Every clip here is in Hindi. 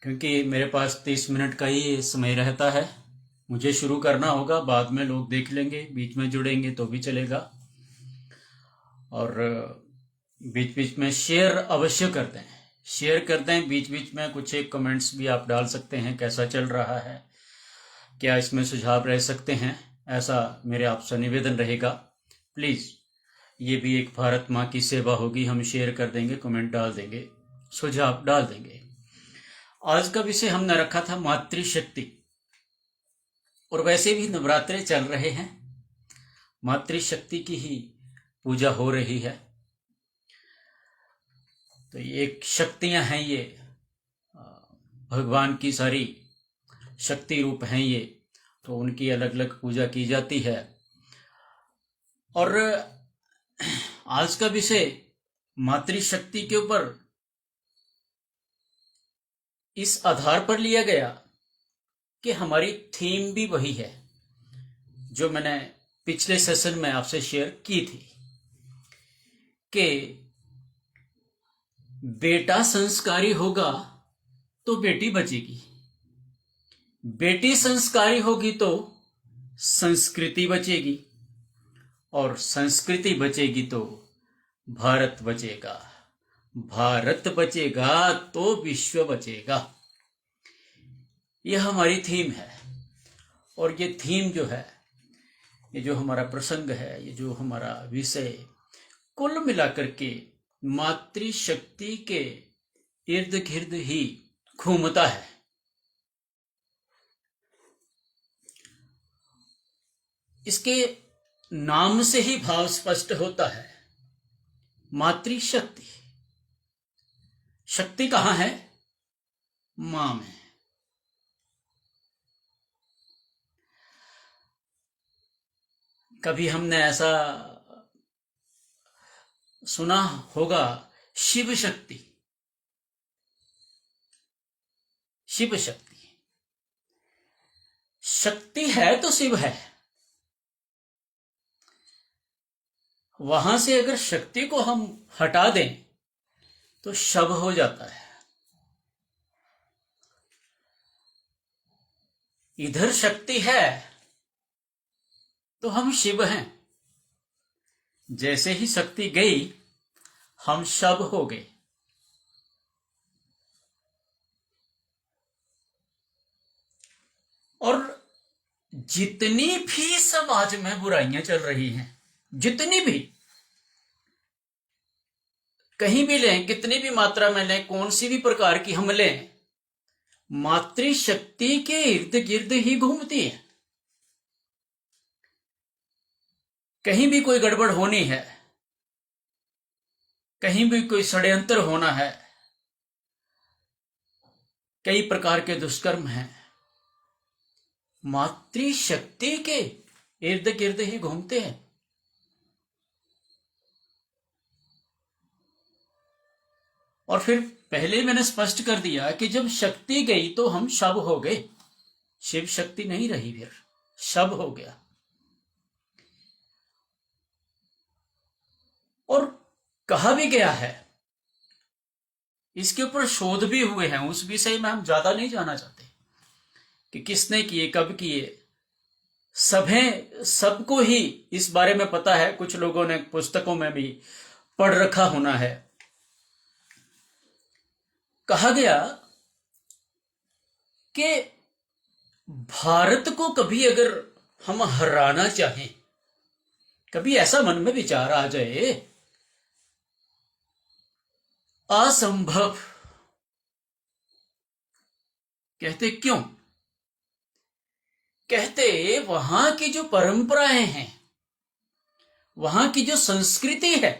क्योंकि मेरे पास 30 मिनट का ही समय रहता है। मुझे शुरू करना होगा, बाद में लोग देख लेंगे, बीच में जुड़ेंगे तो भी चलेगा। और बीच बीच में शेयर अवश्य करते हैं, शेयर करते हैं। बीच बीच में कुछ एक कमेंट्स भी आप डाल सकते हैं, कैसा चल रहा है, क्या इसमें सुझाव रह सकते हैं, ऐसा मेरे आपसे निवेदन रहेगा। प्लीज़, ये भी एक भारत माँ की सेवा होगी। हम शेयर कर देंगे, कमेंट डाल देंगे, सुझाव डाल देंगे। आज का विषय हमने रखा था मातृशक्ति, और वैसे भी नवरात्रे चल रहे हैं, मातृशक्ति की ही पूजा हो रही है। तो ये एक शक्तियां हैं, ये भगवान की सारी शक्ति रूप हैं ये, तो उनकी अलग अलग पूजा की जाती है। और आज का विषय मातृशक्ति के ऊपर इस आधार पर लिया गया कि हमारी थीम भी वही है जो मैंने पिछले सेशन में आपसे शेयर की थी, कि बेटा संस्कारी होगा तो बेटी बचेगी, बेटी संस्कारी होगी तो संस्कृति बचेगी, और संस्कृति बचेगी तो भारत बचेगा, भारत बचेगा तो विश्व बचेगा। यह हमारी थीम है। और ये थीम जो है, ये जो हमारा प्रसंग है, ये जो हमारा विषय कुल मिलाकर के मातृशक्ति के इर्द गिर्द ही घूमता है। इसके नाम से ही भाव स्पष्ट होता है, मातृशक्ति। शक्ति कहां है? मां में। कभी हमने ऐसा सुना होगा, शिव शक्ति, शिव शक्ति। शक्ति है तो शिव है। वहां से अगर शक्ति को हम हटा दें तो शव हो जाता है। इधर शक्ति है तो हम शिव हैं। जैसे ही शक्ति गई हम शव हो गए। और जितनी भी समाज में बुराइयां चल रही हैं, जितनी भी, कहीं भी लें, कितनी भी मात्रा में लें, कौन सी भी प्रकार की हम लें, मातृशक्ति के इर्द गिर्द ही घूमती है। कहीं भी कोई गड़बड़ होनी है, कहीं भी कोई षड्यंत्र होना है, कई प्रकार के दुष्कर्म हैं, मातृशक्ति के इर्द गिर्द ही घूमते हैं। और फिर पहले मैंने स्पष्ट कर दिया कि जब शक्ति गई तो हम शव हो गए। शिव शक्ति नहीं रही, फिर शव हो गया। और कहा भी गया है, इसके ऊपर शोध भी हुए हैं, उस विषय में हम ज्यादा नहीं जाना चाहते कि किसने किए, कब किए। सबको ही इस बारे में पता है, कुछ लोगों ने पुस्तकों में भी पढ़ रखा होना है। कहा गया कि भारत को कभी अगर हम हराना चाहें, कभी ऐसा मन में विचार आ जाए, असंभव। कहते क्यों? कहते वहां की जो परंपराएं हैं, वहां की जो संस्कृति है,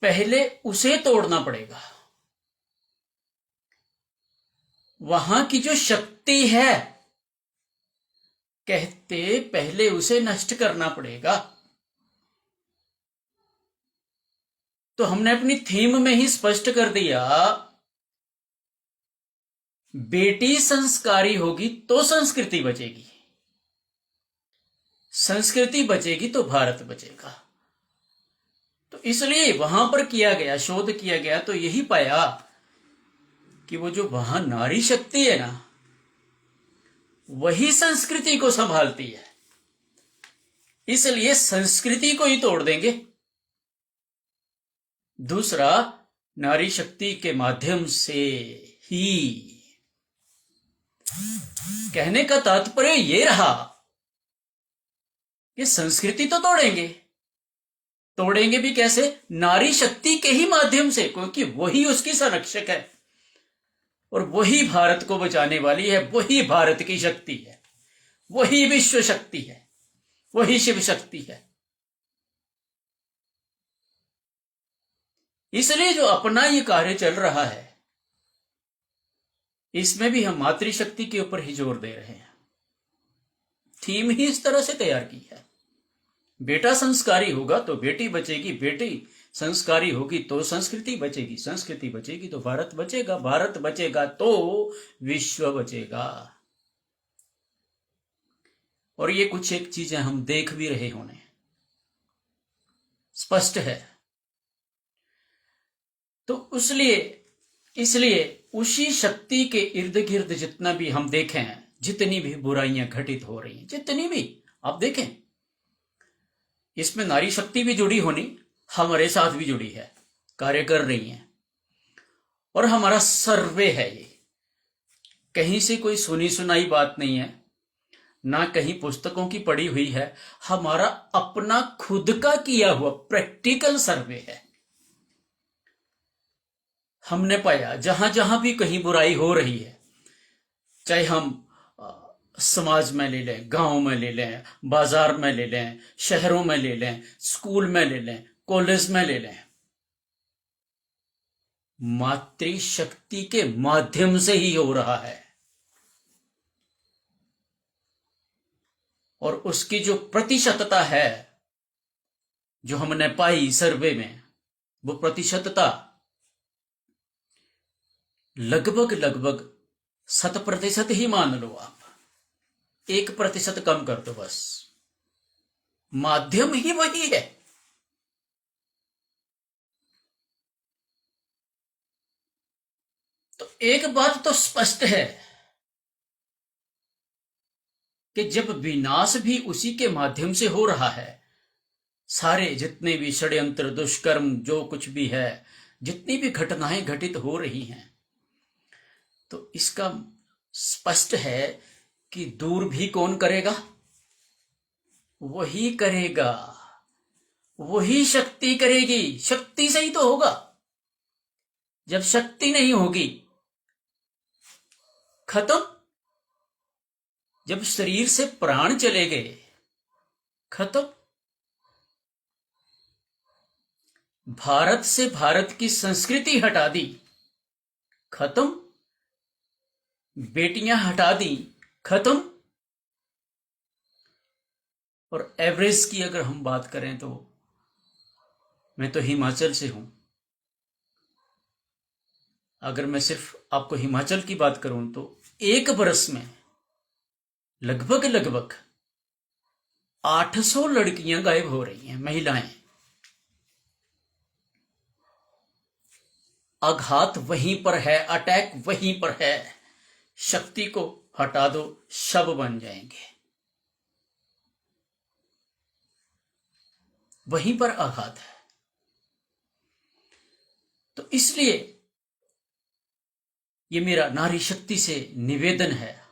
पहले उसे तोड़ना पड़ेगा। वहां की जो शक्ति है, कहते पहले उसे नष्ट करना पड़ेगा। तो हमने अपनी थीम में ही स्पष्ट कर दिया, बेटी संस्कारी होगी तो संस्कृति बचेगी, संस्कृति बचेगी तो भारत बचेगा। तो इसलिए वहां पर किया गया, शोध किया गया, तो यही पाया कि वो जो वहां नारी शक्ति है ना, वही संस्कृति को संभालती है, इसलिए संस्कृति को ही तोड़ देंगे। दूसरा, नारी शक्ति के माध्यम से ही, कहने का तात्पर्य ये रहा कि संस्कृति तो तोड़ेंगे। तोड़ेंगे भी कैसे? नारी शक्ति के ही माध्यम से, क्योंकि वही उसकी संरक्षक है और वही भारत को बचाने वाली है, वही भारत की शक्ति है, वही विश्व शक्ति है, वही शिव शक्ति है। इसलिए जो अपना ये कार्य चल रहा है, इसमें भी हम मातृशक्ति के ऊपर ही जोर दे रहे हैं। थीम ही इस तरह से तैयार की है। बेटा संस्कारी होगा तो बेटी बचेगी, बेटी संस्कारी होगी तो संस्कृति बचेगी, संस्कृति बचेगी तो भारत बचेगा, भारत बचेगा तो विश्व बचेगा। और ये कुछ एक चीजें हम देख भी रहे होने, स्पष्ट है। तो इसलिए उसी शक्ति के इर्द गिर्द जितना भी हम देखें, जितनी भी बुराइयां घटित हो रही हैं, जितनी भी आप देखें, इसमें नारी शक्ति भी जुड़ी होनी, हमारे साथ भी जुड़ी है, कार्य कर रही हैं। और हमारा सर्वे है ये, कहीं से कोई सुनी सुनाई बात नहीं है, ना कहीं पुस्तकों की पढ़ी हुई है, हमारा अपना खुद का किया हुआ प्रैक्टिकल सर्वे है। हमने पाया जहां जहां भी कहीं बुराई हो रही है, चाहे हम समाज में ले लें, गांव में ले लें, बाजार में ले लें, शहरों में ले लें, स्कूल में ले लें, कॉलेज में ले लें, मातृशक्ति के माध्यम से ही हो रहा है। और उसकी जो प्रतिशतता है, जो हमने पाई सर्वे में, वो प्रतिशतता लगभग 7% ही मान लो आप, 1% कम कर दो बस, माध्यम ही वही है। तो एक बात तो स्पष्ट है कि जब विनाश भी उसी के माध्यम से हो रहा है, सारे जितने भी षड्यंत्र, दुष्कर्म, जो कुछ भी है, जितनी भी घटनाएं घटित हो रही हैं, तो इसका स्पष्ट है कि दूर भी कौन करेगा? वही करेगा, वही शक्ति करेगी। शक्ति से ही तो होगा। जब शक्ति नहीं होगी, खत्म। जब शरीर से प्राण चले गए, खत्म। भारत से भारत की संस्कृति हटा दी, खत्म। बेटियां हटा दी, खत्म। और एवरेज की अगर हम बात करें तो मैं तो हिमाचल से हूं। अगर मैं सिर्फ आपको हिमाचल की बात करूं तो एक बरस में लगभग 800 लड़कियां गायब हो रही हैं, महिलाएं। आघात वहीं पर है, अटैक वहीं पर है। शक्ति को हटा दो, शव बन जाएंगे। वहीं पर आघात है। तो इसलिए ये मेरा नारी शक्ति से निवेदन है,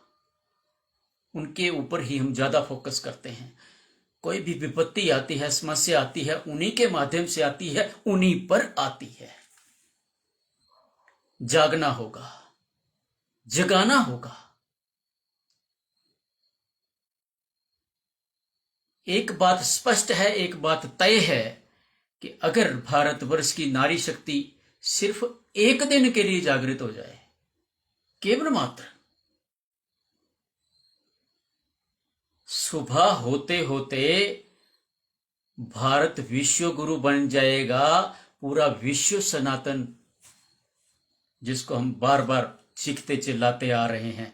उनके ऊपर ही हम ज्यादा फोकस करते हैं। कोई भी विपत्ति आती है, समस्या आती है, उन्हीं के माध्यम से आती है, उन्हीं पर आती है। जागना होगा, जगाना होगा। एक बात स्पष्ट है, एक बात तय है कि अगर भारतवर्ष की नारी शक्ति सिर्फ एक दिन के लिए जागृत हो जाए, केवल मात्र, सुबह होते होते भारत विश्व गुरु बन जाएगा। पूरा विश्व सनातन, जिसको हम बार बार चीखते चिल्लाते आ रहे हैं,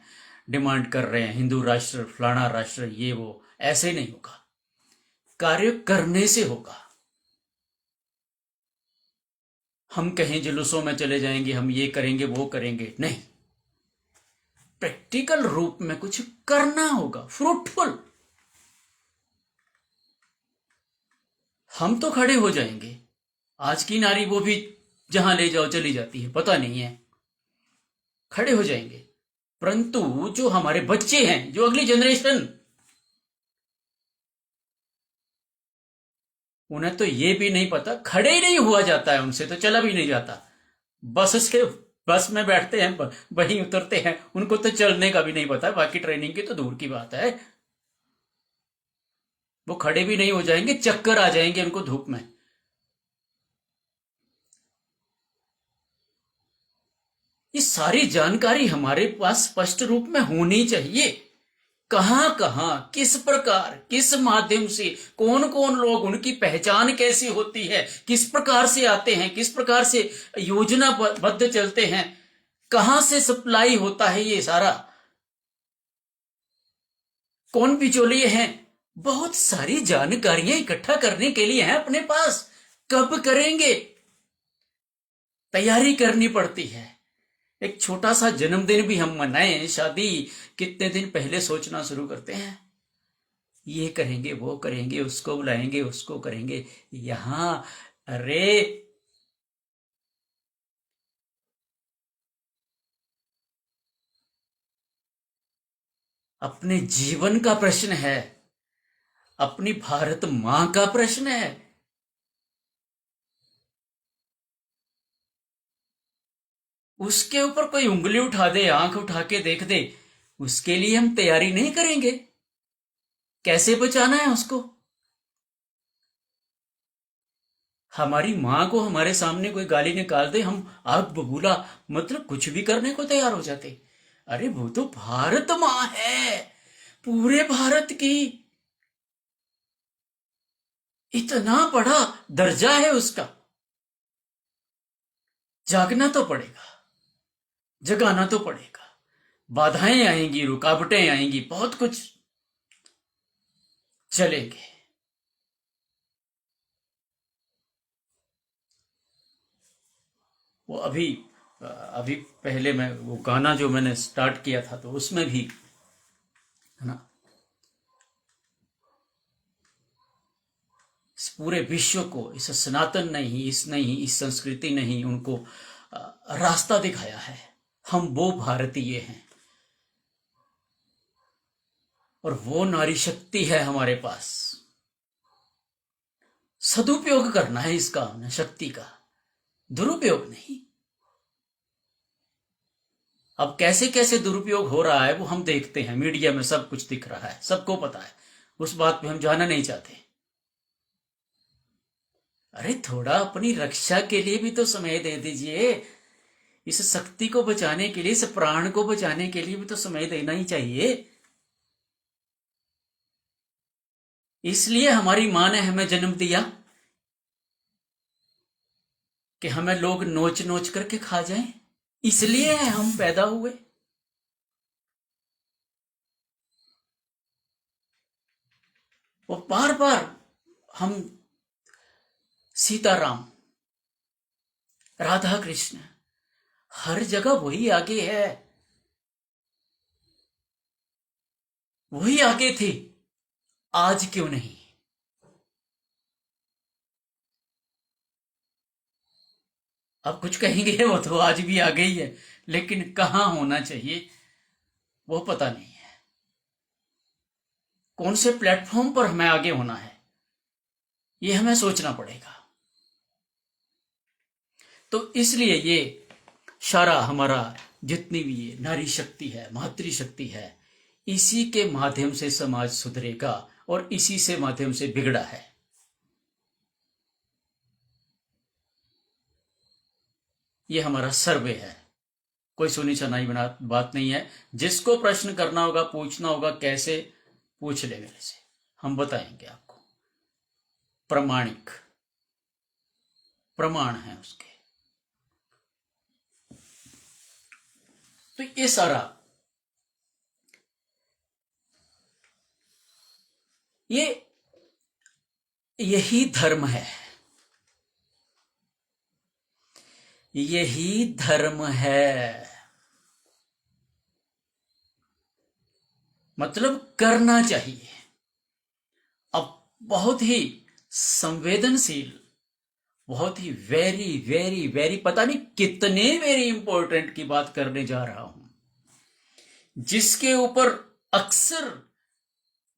डिमांड कर रहे हैं, हिंदू राष्ट्र, फलाना राष्ट्र, ये वो, ऐसे नहीं होगा। कार्य करने से होगा। हम कहीं जुलूसों में चले जाएंगे, हम ये करेंगे वो करेंगे, नहीं। प्रैक्टिकल रूप में कुछ करना होगा, फ्रूटफुल। हम तो खड़े हो जाएंगे। आज की नारी वो भी जहां ले जाओ चली जाती है, पता नहीं है, खड़े हो जाएंगे। परंतु जो हमारे बच्चे हैं, जो अगली जनरेशन, उन्हें तो ये भी नहीं पता, खड़े ही नहीं हुआ जाता है उनसे, तो चला भी नहीं जाता। बस से बस में बैठते हैं, वहीं उतरते हैं, उनको तो चलने का भी नहीं पता, बाकी ट्रेनिंग की तो दूर की बात है। वो खड़े भी नहीं हो जाएंगे, चक्कर आ जाएंगे उनको धूप में। ये सारी जानकारी हमारे पास स्पष्ट रूप में होनी चाहिए। कहां कहां, किस प्रकार, किस माध्यम से, कौन कौन लोग, उनकी पहचान कैसी होती है, किस प्रकार से आते हैं, किस प्रकार से योजनाबद्ध चलते हैं, कहां से सप्लाई होता है, ये सारा, कौन बिचौलिए हैं, बहुत सारी जानकारियां इकट्ठा करने के लिए हैं अपने पास। कब करेंगे? तैयारी करनी पड़ती है। एक छोटा सा जन्मदिन भी हम मनाएं, शादी, कितने दिन पहले सोचना शुरू करते हैं, ये करेंगे वो करेंगे, उसको बुलाएंगे उसको करेंगे। यहां, अरे अपने जीवन का प्रश्न है, अपनी भारत मां का प्रश्न है। उसके ऊपर कोई उंगली उठा दे, आंख उठा के देख दे, उसके लिए हम तैयारी नहीं करेंगे। कैसे बचाना है उसको? हमारी मां को हमारे सामने कोई गाली निकाल दे, हम आग बबूला, मतलब कुछ भी करने को तैयार हो जाते। अरे वो तो भारत मां है, पूरे भारत की, इतना बड़ा दर्जा है उसका। जागना तो पड़ेगा, जगाना तो पड़ेगा। बाधाएं आएंगी, रुकावटें आएंगी, बहुत कुछ चलेंगे। वो अभी अभी पहले मैं वो गाना जो मैंने स्टार्ट किया था, तो उसमें भी, है ना, इस पूरे विश्व को, इस सनातन नहीं, इस संस्कृति नहीं, उनको रास्ता दिखाया है। हम वो भारतीय हैं, और वो नारी शक्ति है हमारे पास। सदुपयोग करना है इसका, हमने शक्ति का, दुरुपयोग नहीं। अब कैसे कैसे दुरुपयोग हो रहा है वो हम देखते हैं, मीडिया में सब कुछ दिख रहा है, सबको पता है, उस बात पे हम जाना नहीं चाहते। अरे थोड़ा अपनी रक्षा के लिए भी तो समय दे दीजिए। इस शक्ति को बचाने के लिए, इस प्राण को बचाने के लिए भी तो समय देना ही चाहिए। इसलिए हमारी मां ने हमें जन्म दिया कि हमें लोग नोच नोच करके खा जाएं, इसलिए हम पैदा हुए। वो बार बार हम सीताराम, राधा कृष्ण, हर जगह वही आगे है, वही आगे थे, आज क्यों नहीं? अब कुछ कहेंगे वो तो आज भी आ गई है, लेकिन कहां होना चाहिए वो पता नहीं है। कौन से प्लेटफॉर्म पर हमें आगे होना है, ये हमें सोचना पड़ेगा। तो इसलिए ये सारा हमारा, जितनी भी ये नारी शक्ति है, मातृशक्ति है, इसी के माध्यम से समाज सुधरेगा, और इसी से माध्यम से बिगड़ा है। ये हमारा सर्वे है, कोई सुनी सुनाई बना बात नहीं है। जिसको प्रश्न करना होगा, पूछना होगा, कैसे, पूछ ले मेरे से, हम बताएंगे आपको। प्रमाणिक प्रमाण है उसके। तो ये सारा, ये यही धर्म है। यही धर्म है। मतलब करना चाहिए। अब बहुत ही संवेदनशील, बहुत ही वेरी वेरी वेरी, पता नहीं कितने वेरी इंपॉर्टेंट की बात करने जा रहा हूं, जिसके ऊपर अक्सर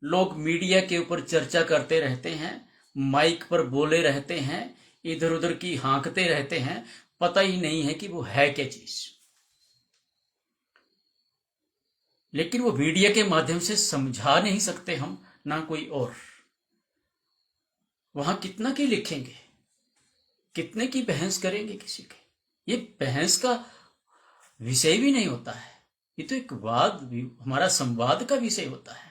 लोग मीडिया के ऊपर चर्चा करते रहते हैं, माइक पर बोले रहते हैं, इधर उधर की हाँकते रहते हैं, पता ही नहीं है कि वो है क्या चीज। लेकिन वो मीडिया के माध्यम से समझा नहीं सकते हम, ना कोई और। वहां कितना की लिखेंगे, कितने की बहस करेंगे किसी के। ये बहस का विषय भी नहीं होता है, ये तो एक वाद, हमारा संवाद का विषय होता है।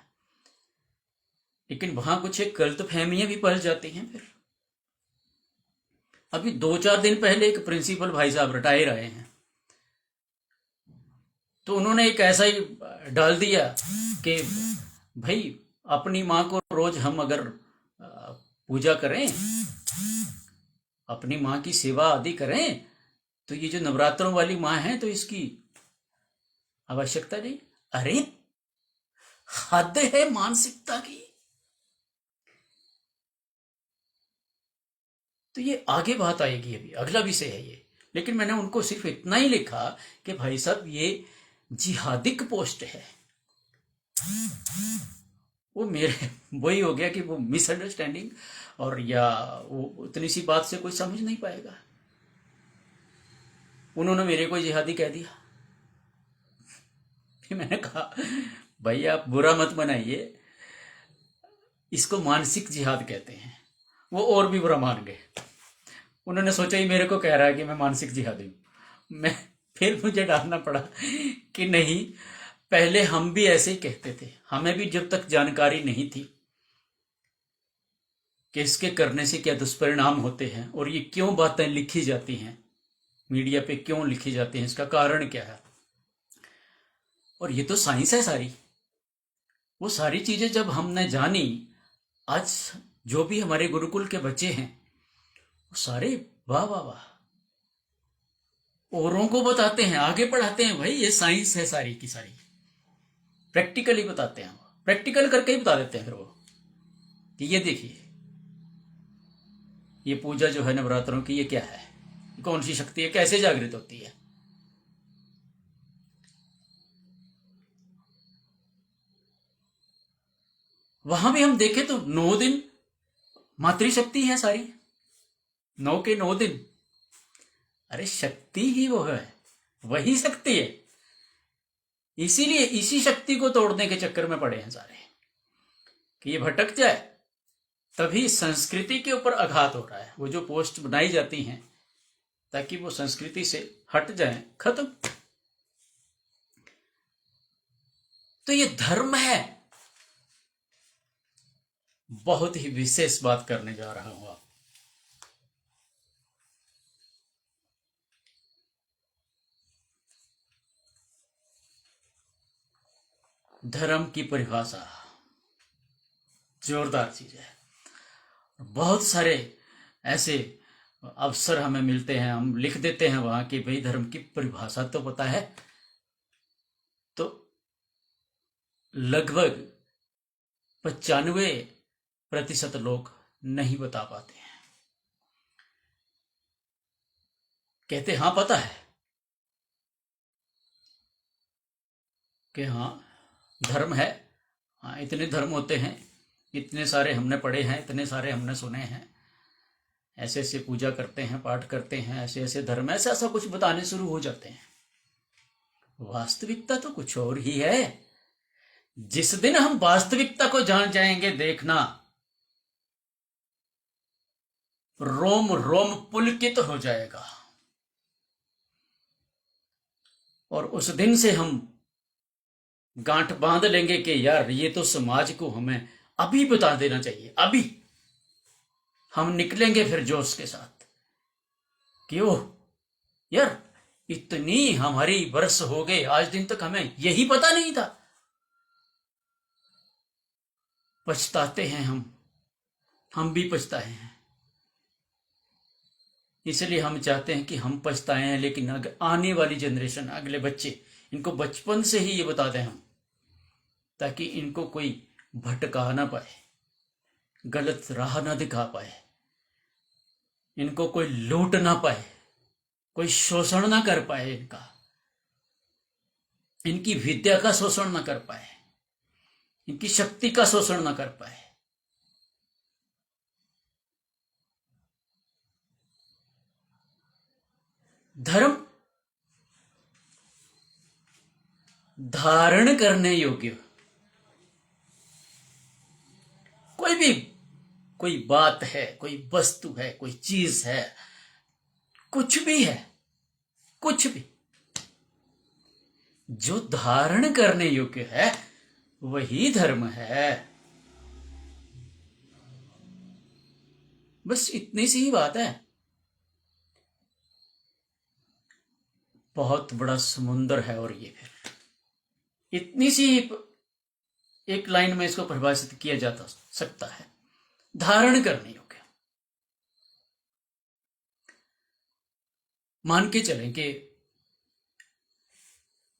लेकिन वहां कुछ एक गलत फहमियां भी पल जाती हैं। फिर अभी 2-4 दिन पहले एक प्रिंसिपल भाई साहब रिटायर आए हैं, तो उन्होंने एक ऐसा ही डाल दिया कि भाई अपनी माँ को रोज हम अगर पूजा करें, अपनी माँ की सेवा आदि करें, तो ये जो नवरात्रों वाली माँ है तो इसकी आवश्यकता नहीं। अरे हद है मानसिकता की। तो ये आगे बात आएगी, अभी अगला विषय है ये। लेकिन मैंने उनको सिर्फ इतना ही लिखा कि भाई साहब ये जिहादिक पोस्ट है। वो मेरे वही हो गया कि वो मिसअंडरस्टैंडिंग, और या वो उतनी सी बात से कोई समझ नहीं पाएगा। उन्होंने मेरे को जिहादी कह दिया। फिर मैंने कहा भाई आप बुरा मत बनाइए, इसको मानसिक जिहाद कहते हैं। वो और भी बुरा मान गए। उन्होंने सोचा ही मेरे को कह रहा है कि मैं मानसिक जिहादी हूं। मैं फिर मुझे डालना पड़ा कि नहीं, पहले हम भी ऐसे ही कहते थे। हमें भी जब तक जानकारी नहीं थी कि इसके करने से क्या दुष्परिणाम होते हैं और ये क्यों बातें लिखी जाती हैं, मीडिया पे क्यों लिखी जाती हैं, इसका कारण क्या है। और ये तो साइंस है सारी। वो सारी चीजें जब हमने जानी, आज जो भी हमारे गुरुकुल के बच्चे हैं वो सारे वाह वाह वाह, औरों को बताते हैं, आगे पढ़ाते हैं। भाई ये साइंस है सारी की सारी, प्रैक्टिकली बताते हैं। प्रैक्टिकल करके ही बता देते हैं फिर वो कि ये देखिए, ये पूजा जो है नवरात्रों की, ये क्या है, कौन सी शक्ति है, कैसे जागृत होती है। वहां भी हम देखें तो 9 दिन मातृशक्ति है सारी, 9 के 9 दिन। अरे शक्ति ही वो है, वही शक्ति है। इसीलिए इसी शक्ति को तोड़ने के चक्कर में पड़े हैं सारे, कि ये भटक जाए। तभी संस्कृति के ऊपर आघात हो रहा है। वो जो पोस्ट बनाई जाती हैं ताकि वो संस्कृति से हट जाए, खत्म। तो ये धर्म है। बहुत ही विशेष बात करने जा रहा हूं। धर्म की परिभाषा जोरदार चीज है। बहुत सारे ऐसे अवसर हमें मिलते हैं, हम लिख देते हैं वहां की भाई धर्म की परिभाषा तो पता है, तो लगभग 95% लोग नहीं बता पाते हैं। कहते हाँ पता है, कि हाँ धर्म है, हाँ इतने धर्म होते हैं, इतने सारे हमने पढ़े हैं, इतने सारे हमने सुने हैं, ऐसे ऐसे पूजा करते हैं, पाठ करते हैं, ऐसे ऐसे धर्म, ऐसा ऐसा कुछ बताने शुरू हो जाते हैं। वास्तविकता तो कुछ और ही है। जिस दिन हम वास्तविकता को जान जाएंगे, देखना रोम रोम पुलकित हो जाएगा। और उस दिन से हम गांठ बांध लेंगे कि यार ये तो समाज को हमें अभी बता देना चाहिए। अभी हम निकलेंगे फिर जोश के साथ कि ओह यार, इतनी हमारी वर्ष हो गए, आज दिन तक हमें यही पता नहीं था। पछताते हैं हम भी पछताए हैं। इसलिए हम चाहते हैं कि हम पछताए हैं, लेकिन आने वाली जनरेशन, अगले बच्चे, इनको बचपन से ही ये बता दें हम, ताकि इनको कोई भटका ना पाए, गलत राह ना दिखा पाए, इनको कोई लूट ना पाए, कोई शोषण ना कर पाए, इनकी विद्या का शोषण ना कर पाए, इनकी शक्ति का शोषण ना कर पाए। धर्म धारण करने योग्य कोई बात है, कोई वस्तु है, कोई चीज है, कुछ भी है, कुछ भी जो धारण करने योग्य है वही धर्म है। बस इतनी सी ही बात है। बहुत बड़ा समुंदर है, और ये फिर इतनी सी एक लाइन में इसको परिभाषित किया जा सकता है, धारण करने योग्य। मान के चलें कि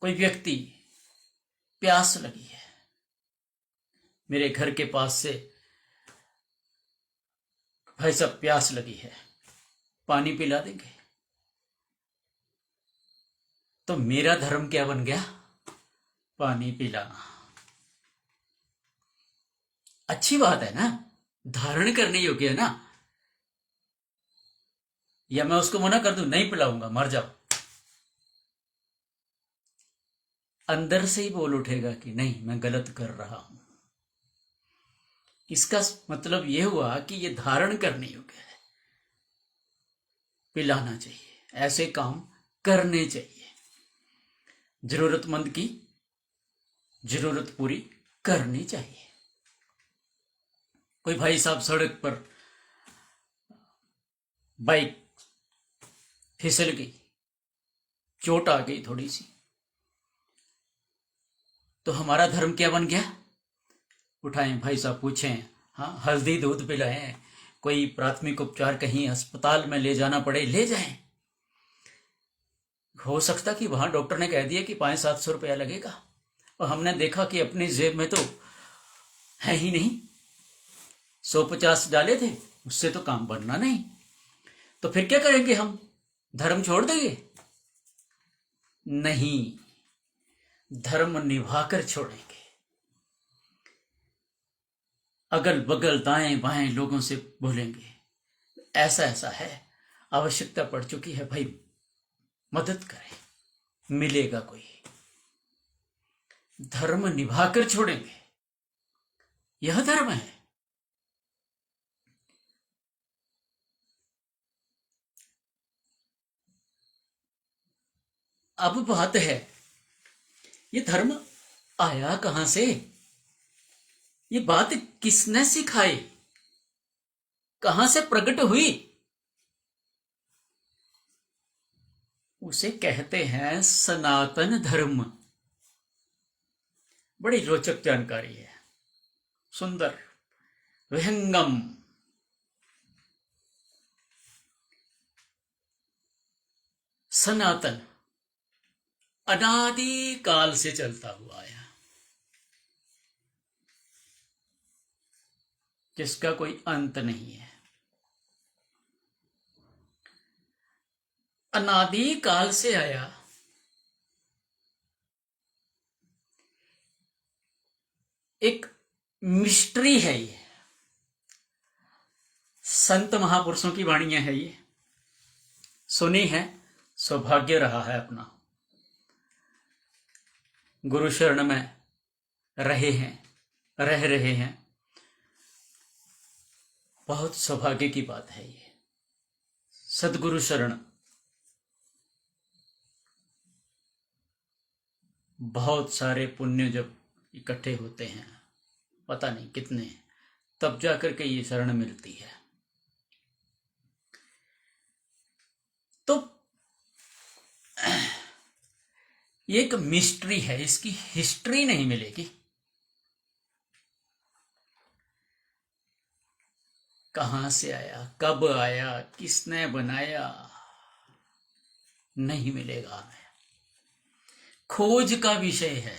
कोई व्यक्ति, प्यास लगी है, मेरे घर के पास से, भाई साहब प्यास लगी है, पानी पिला देंगे, तो मेरा धर्म क्या बन गया? पानी पिलाना। अच्छी बात है ना, धारण करने योग्य है ना। या मैं उसको मना कर दूं, नहीं पिलाऊंगा, मर जाओ, अंदर से ही बोल उठेगा कि नहीं, मैं गलत कर रहा हूं। इसका मतलब यह हुआ कि यह धारण करने योग्य है, पिलाना चाहिए, ऐसे काम करने चाहिए, जरूरतमंद की जरूरत पूरी करनी चाहिए। कोई भाई साहब सड़क पर बाइक फिसल गई, चोट आ गई थोड़ी सी, तो हमारा धर्म क्या बन गया? उठाएं भाई साहब, पूछें, हाँ, हल्दी दूध पिलाएं, कोई प्राथमिक उपचार कहीं अस्पताल में ले जाना पड़े, ले जाएं। हो सकता कि वहां डॉक्टर ने कह दिया कि 500-700 रुपया लगेगा, और हमने देखा कि अपनी जेब में तो है ही नहीं, 150 डाले थे, उससे तो काम बनना नहीं, तो फिर क्या करेंगे? हम धर्म छोड़ देंगे? नहीं, धर्म निभाकर छोड़ेंगे। अगल बगल दाएं बाएं लोगों से बोलेंगे, ऐसा ऐसा है, आवश्यकता पड़ चुकी है, भाई मदद करें, मिलेगा कोई। धर्म निभाकर छोड़ेंगे, यह धर्म है। अब बात है, ये धर्म आया कहां से? ये बात किसने सिखाई? कहां से प्रकट हुई? उसे कहते हैं सनातन धर्म। बड़ी रोचक जानकारी है, सुंदर, विहंगम। सनातन अनादि काल से चलता हुआ आया, जिसका कोई अंत नहीं है। अनादि काल से आया, एक मिस्ट्री है ये, संत महापुरुषों की वाणियां है ये, सुनी है, सौभाग्य रहा है अपना, गुरु शरण में रहे हैं, रह रहे हैं, बहुत सौभाग्य की बात है ये। सदगुरु शरण, बहुत सारे पुण्य जब इकट्ठे होते हैं, पता नहीं कितने, तब जाकर के ये शरण मिलती है। तो ये एक मिस्ट्री है, इसकी हिस्ट्री नहीं मिलेगी। कहां से आया, कब आया, किसने बनाया, नहीं मिलेगा हमें। खोज का विषय है,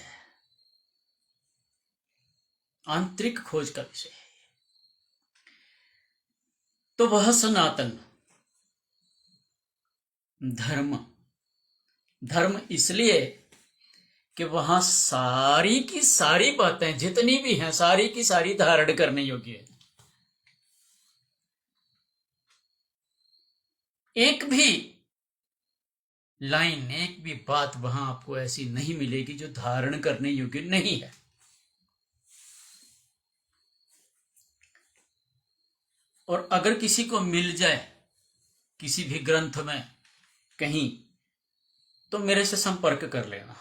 आंतरिक खोज का विषय है। तो वह सनातन धर्म, धर्म इसलिए कि वहां सारी की सारी बातें जितनी भी हैं, सारी की सारी धारण करने योग्य है। एक भी लाइन, एक भी बात वहां आपको ऐसी नहीं मिलेगी जो धारण करने योग्य नहीं है। और अगर किसी को मिल जाए किसी भी ग्रंथ में कहीं, तो मेरे से संपर्क कर लेना,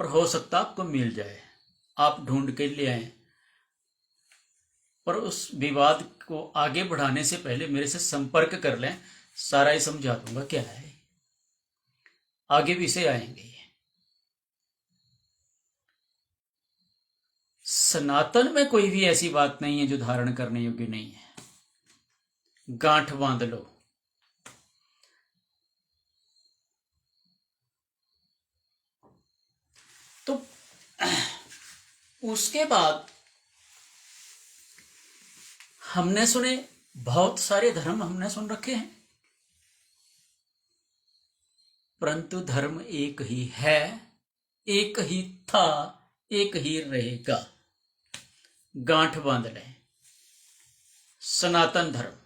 और हो सकता आपको मिल जाए, आप ढूंढ के ले आए। पर उस विवाद को आगे बढ़ाने से पहले मेरे से संपर्क कर लें, सारा ही समझा दूंगा क्या है, आगे विषय आएंगे। सनातन में कोई भी ऐसी बात नहीं है जो धारण करने योग्य नहीं है। गांठ बांध लो। तो उसके बाद हमने सुने, बहुत सारे धर्म हमने सुन रखे हैं, परंतु धर्म एक ही है, एक ही था, एक ही रहेगा। गांठ बांध लें, सनातन धर्म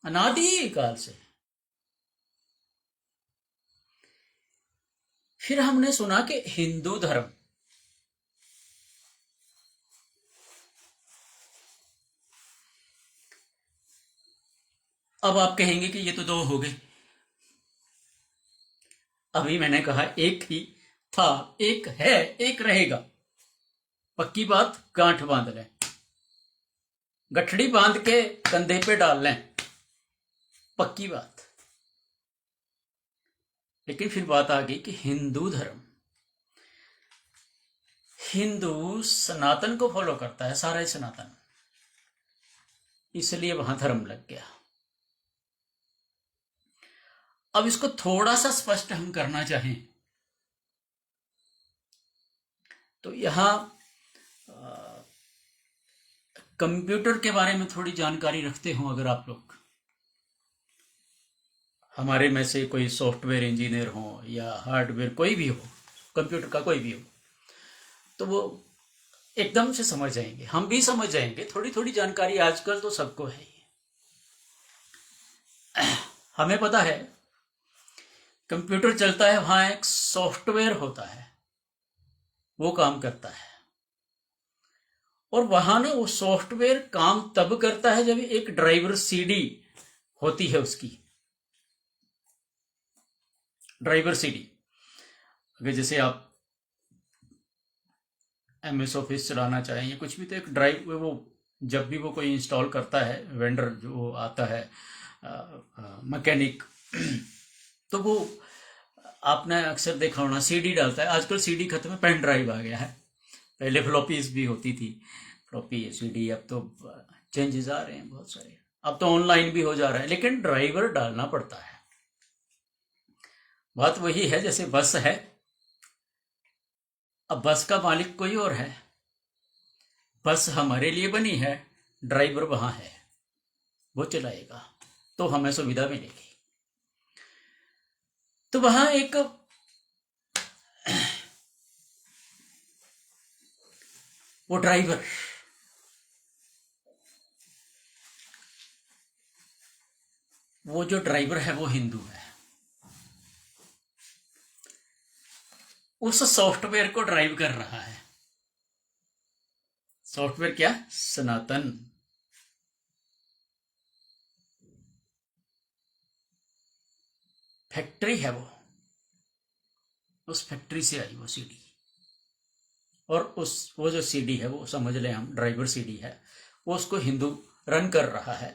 अनादि काल से। फिर हमने सुना कि हिंदू धर्म, अब आप कहेंगे कि ये तो दो हो गए। अभी मैंने कहा एक ही था, एक है, एक रहेगा। पक्की बात, गांठ बांध लें, गठड़ी बांध के कंधे पे डाल लें, पक्की बात। लेकिन फिर बात आ गई कि हिंदू धर्म, हिंदू सनातन को फॉलो करता है, सारा ही सनातन, इसलिए वहां धर्म लग गया। अब इसको थोड़ा सा स्पष्ट हम करना चाहें तो यहां कंप्यूटर के बारे में थोड़ी जानकारी रखते हो अगर आप लोग, हमारे में से कोई सॉफ्टवेयर इंजीनियर हो या हार्डवेयर कोई भी हो, कंप्यूटर का कोई भी हो, तो वो एकदम से समझ जाएंगे, हम भी समझ जाएंगे। थोड़ी थोड़ी जानकारी आजकल तो सबको है। हमें पता है कंप्यूटर चलता है, वहां एक सॉफ्टवेयर होता है, वो काम करता है। और वहां ना वो सॉफ्टवेयर काम तब करता है जब एक ड्राइवर सीडी होती है, उसकी ड्राइवर सीडी। अगर जैसे आप एमएस ऑफिस चलाना चाहें या कुछ भी, तो एक ड्राइव, वो जब भी वो कोई इंस्टॉल करता है, वेंडर जो आता है, मैकेनिक, तो वो आपने अक्सर देखा होना, सीडी डालता है। आजकल सीडी खत्म है, पेन ड्राइव आ गया है। पहले फ्लॉपीज भी होती थी, फ्लॉपी सीडी। अब तो चेंजेस आ रहे हैं बहुत सारे, अब तो ऑनलाइन भी हो जा रहा है, लेकिन ड्राइवर डालना पड़ता है। बात वही है जैसे बस है, अब बस का मालिक कोई और है, बस हमारे लिए बनी है, ड्राइवर वहां है, वो चलाएगा, तो हमें सुविधा मिलेगी। तो वहां एक वो ड्राइवर, वो जो ड्राइवर है वो हिंदू है। उस सॉफ्टवेयर को ड्राइव कर रहा है। सॉफ्टवेयर क्या? सनातन। फैक्ट्री है वो, उस फैक्ट्री से आई वो सीडी। और वो जो सीडी है, वो समझ लें हम ड्राइवर सीडी है, वो उसको हिंदू रन कर रहा है।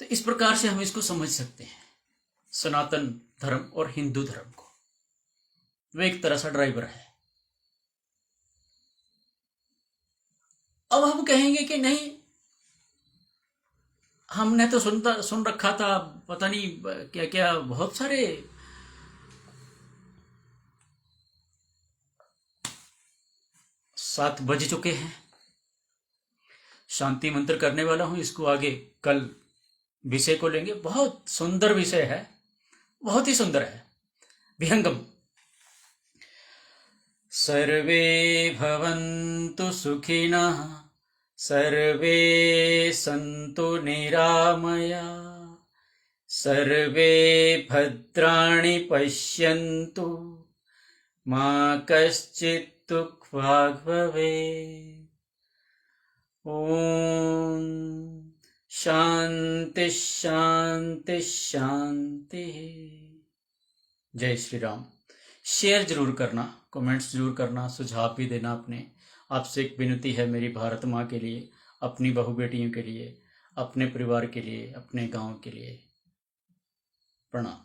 तो इस प्रकार से हम इसको समझ सकते हैं, सनातन धर्म और हिंदू धर्म को। वो एक तरह सा ड्राइवर है। अब हम कहेंगे कि नहीं, हमने तो सुन रखा था, पता नहीं क्या क्या बहुत सारे 7 बज चुके हैं। शांति मंत्र करने वाला हूं, इसको आगे कल विषय को लेंगे। बहुत सुंदर विषय है, बहुत ही सुंदर है। विहंगम। सर्वे भवन्तु सुखिनः, सर्वे सन्तु निरामया, सर्वे भद्राणि पश्यन्तु, मा कश्चित् दुःखभाग् भवेत्। ओम शांति शांति शांति। जय श्री राम। शेयर जरूर करना, कमेंट्स जरूर करना, सुझाव भी देना अपने। आपसे एक विनती है मेरी भारत माँ के लिए, अपनी बहू बेटियों के लिए, अपने परिवार के लिए, अपने गांव के लिए। प्रणाम।